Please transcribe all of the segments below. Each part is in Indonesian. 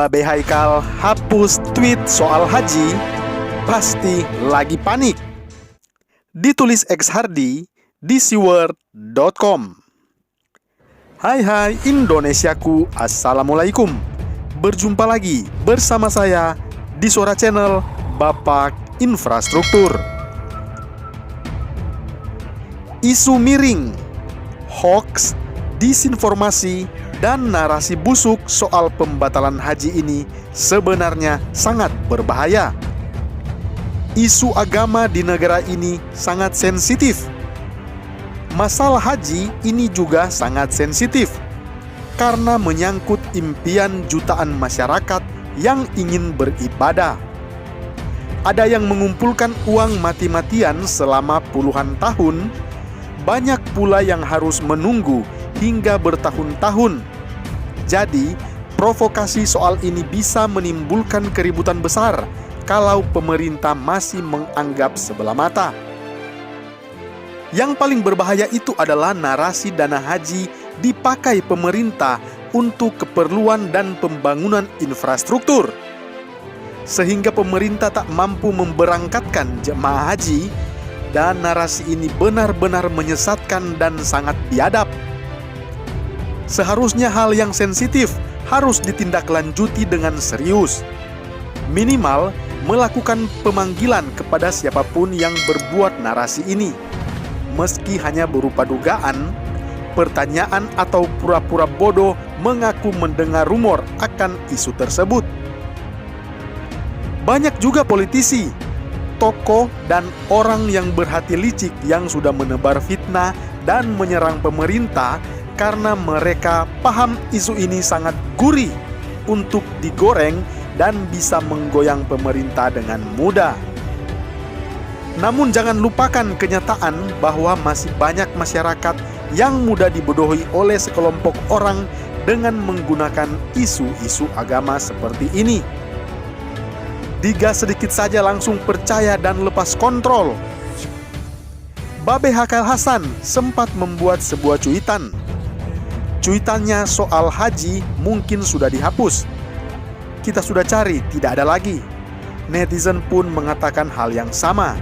Babe Haikal hapus tweet soal haji, pasti lagi panik. Ditulis X Hardy di siword.com. Hai Indonesiaku, Assalamualaikum. Berjumpa lagi bersama saya di Suara Channel Bapak Infrastruktur. Isu miring, hoax, disinformasi, dan narasi busuk soal pembatalan haji ini sebenarnya sangat berbahaya. Isu agama di negara ini sangat sensitif. Masalah haji ini juga sangat sensitif karena menyangkut impian jutaan masyarakat yang ingin beribadah. Ada yang mengumpulkan uang mati-matian selama puluhan tahun, banyak pula yang harus menunggu hingga bertahun-tahun. Jadi, provokasi soal ini bisa menimbulkan keributan besar kalau pemerintah masih menganggap sebelah mata. Yang paling berbahaya itu adalah narasi dana haji dipakai pemerintah untuk keperluan dan pembangunan infrastruktur, sehingga pemerintah tak mampu memberangkatkan jemaah haji, dan narasi ini benar-benar menyesatkan dan sangat biadab. Seharusnya hal yang sensitif harus ditindaklanjuti dengan serius. Minimal melakukan pemanggilan kepada siapapun yang berbuat narasi ini, meski hanya berupa dugaan, pertanyaan, atau pura-pura bodoh mengaku mendengar rumor akan isu tersebut. Banyak juga politisi, tokoh, dan orang yang berhati licik yang sudah menebar fitnah dan menyerang pemerintah karena mereka paham isu ini sangat gurih untuk digoreng dan bisa menggoyang pemerintah dengan mudah. Namun jangan lupakan kenyataan bahwa masih banyak masyarakat yang mudah dibodohi oleh sekelompok orang dengan menggunakan isu-isu agama seperti ini. Digas sedikit saja langsung percaya dan lepas kontrol. Babe Haikal Hasan sempat membuat sebuah cuitan. Cuitannya soal haji mungkin sudah dihapus. Kita sudah cari, tidak ada lagi. Netizen pun mengatakan hal yang sama.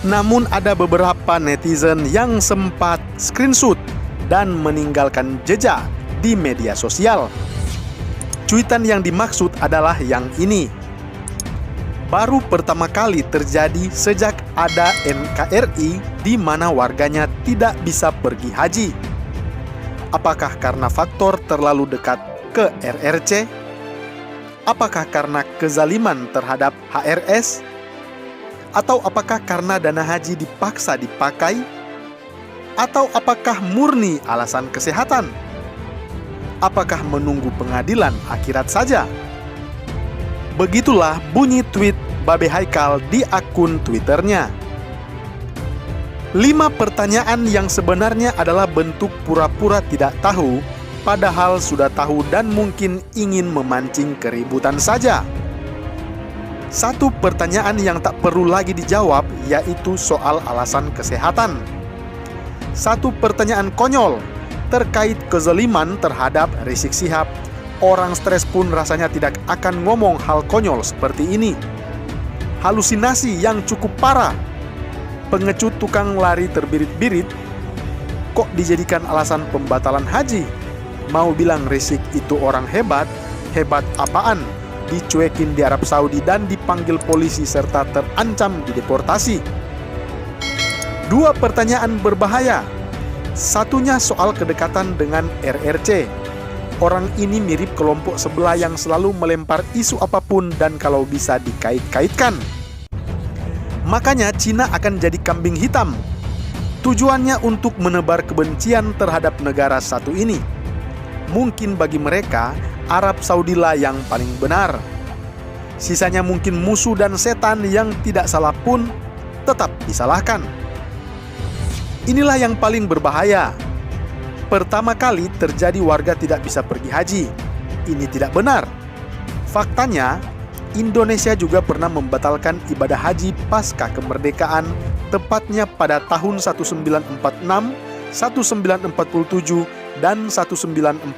Namun ada beberapa netizen yang sempat screenshot dan meninggalkan jejak di media sosial. Cuitan yang dimaksud adalah yang ini. Baru pertama kali terjadi sejak ada NKRI di mana warganya tidak bisa pergi haji. Apakah karena faktor terlalu dekat ke RRC? Apakah karena kezaliman terhadap HRS? Atau apakah karena dana haji dipaksa dipakai? Atau apakah murni alasan kesehatan? Apakah menunggu pengadilan akhirat saja? Begitulah bunyi tweet Babe Haikal di akun Twitternya. 5 pertanyaan yang sebenarnya adalah bentuk pura-pura tidak tahu, padahal sudah tahu dan mungkin ingin memancing keributan saja. 1 pertanyaan yang tak perlu lagi dijawab, yaitu soal alasan kesehatan. 1 pertanyaan konyol terkait kezaliman terhadap Rizik Syihab. Orang stres pun rasanya tidak akan ngomong hal konyol seperti ini. Halusinasi yang cukup parah. Pengecut tukang lari terbirit-birit kok dijadikan alasan pembatalan haji? Mau bilang Rizik itu orang hebat? Hebat apaan? Dicuekin di Arab Saudi dan dipanggil polisi serta terancam dideportasi. 2 pertanyaan berbahaya. Satunya soal kedekatan dengan RRC. Orang ini mirip kelompok sebelah yang selalu melempar isu apapun dan kalau bisa dikait-kaitkan. Makanya Cina akan jadi kambing hitam. Tujuannya untuk menebar kebencian terhadap negara satu ini. Mungkin bagi mereka, Arab Saudi lah yang paling benar. Sisanya mungkin musuh dan setan yang tidak salah pun tetap disalahkan. Inilah yang paling berbahaya. Pertama kali terjadi warga tidak bisa pergi haji. Ini tidak benar. Faktanya, Indonesia juga pernah membatalkan ibadah haji pasca kemerdekaan, tepatnya pada tahun 1946, 1947, dan 1948.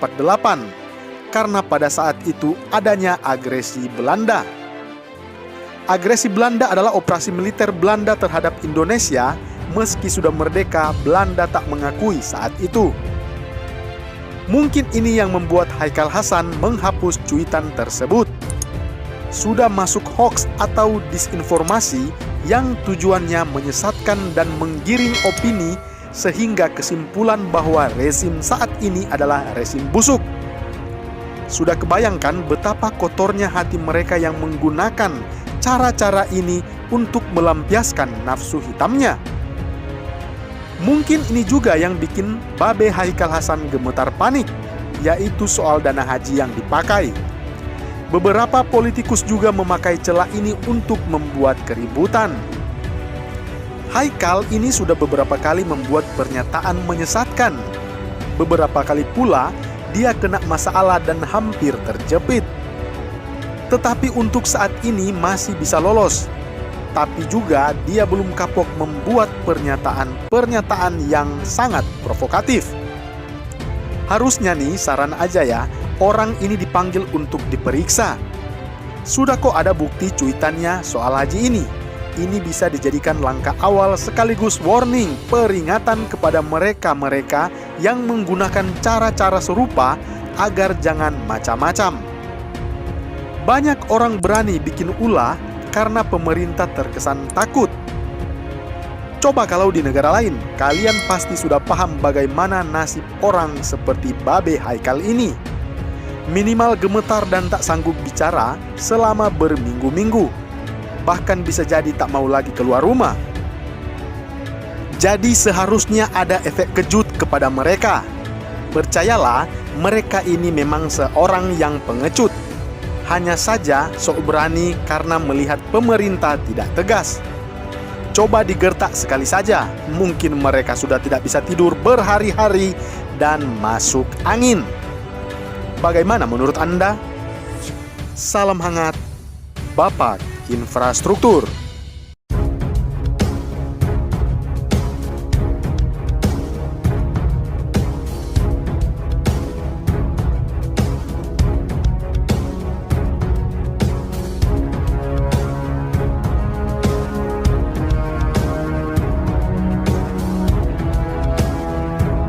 karena pada saat itu adanya agresi Belanda. Agresi Belanda adalah operasi militer Belanda terhadap Indonesia. Meski sudah merdeka, Belanda tak mengakui saat itu. Mungkin ini yang membuat Haikal Hasan menghapus cuitan tersebut. Sudah masuk hoax atau disinformasi yang tujuannya menyesatkan dan menggiring opini sehingga kesimpulan bahwa rezim saat ini adalah rezim busuk. Sudah kebayangkan betapa kotornya hati mereka yang menggunakan cara-cara ini untuk melampiaskan nafsu hitamnya. Mungkin ini juga yang bikin Babe Haikal Hasan gemetar panik, yaitu soal dana haji yang dipakai. Beberapa politikus juga memakai celah ini untuk membuat keributan. Haikal ini sudah beberapa kali membuat pernyataan menyesatkan. Beberapa kali pula dia kena masalah dan hampir terjepit. Tetapi untuk saat ini masih bisa lolos. Tapi juga dia belum kapok membuat pernyataan yang sangat provokatif. Harusnya nih, saran aja ya, orang ini dipanggil untuk diperiksa. Sudah kok ada bukti cuitannya soal haji ini. Ini bisa dijadikan langkah awal sekaligus warning, peringatan kepada mereka-mereka yang menggunakan cara-cara serupa agar jangan macam-macam. Banyak orang berani bikin ulah karena pemerintah terkesan takut. Coba kalau di negara lain, kalian pasti sudah paham bagaimana nasib orang seperti Babe Haikal ini. Minimal gemetar dan tak sanggup bicara selama berminggu-minggu. Bahkan bisa jadi tak mau lagi keluar rumah. Jadi seharusnya ada efek kejut kepada mereka. Percayalah, mereka ini memang seorang yang pengecut. Hanya saja sok berani karena melihat pemerintah tidak tegas. Coba digertak sekali saja, mungkin mereka sudah tidak bisa tidur berhari-hari dan masuk angin. Bagaimana menurut Anda? Salam hangat, Bapak Infrastruktur.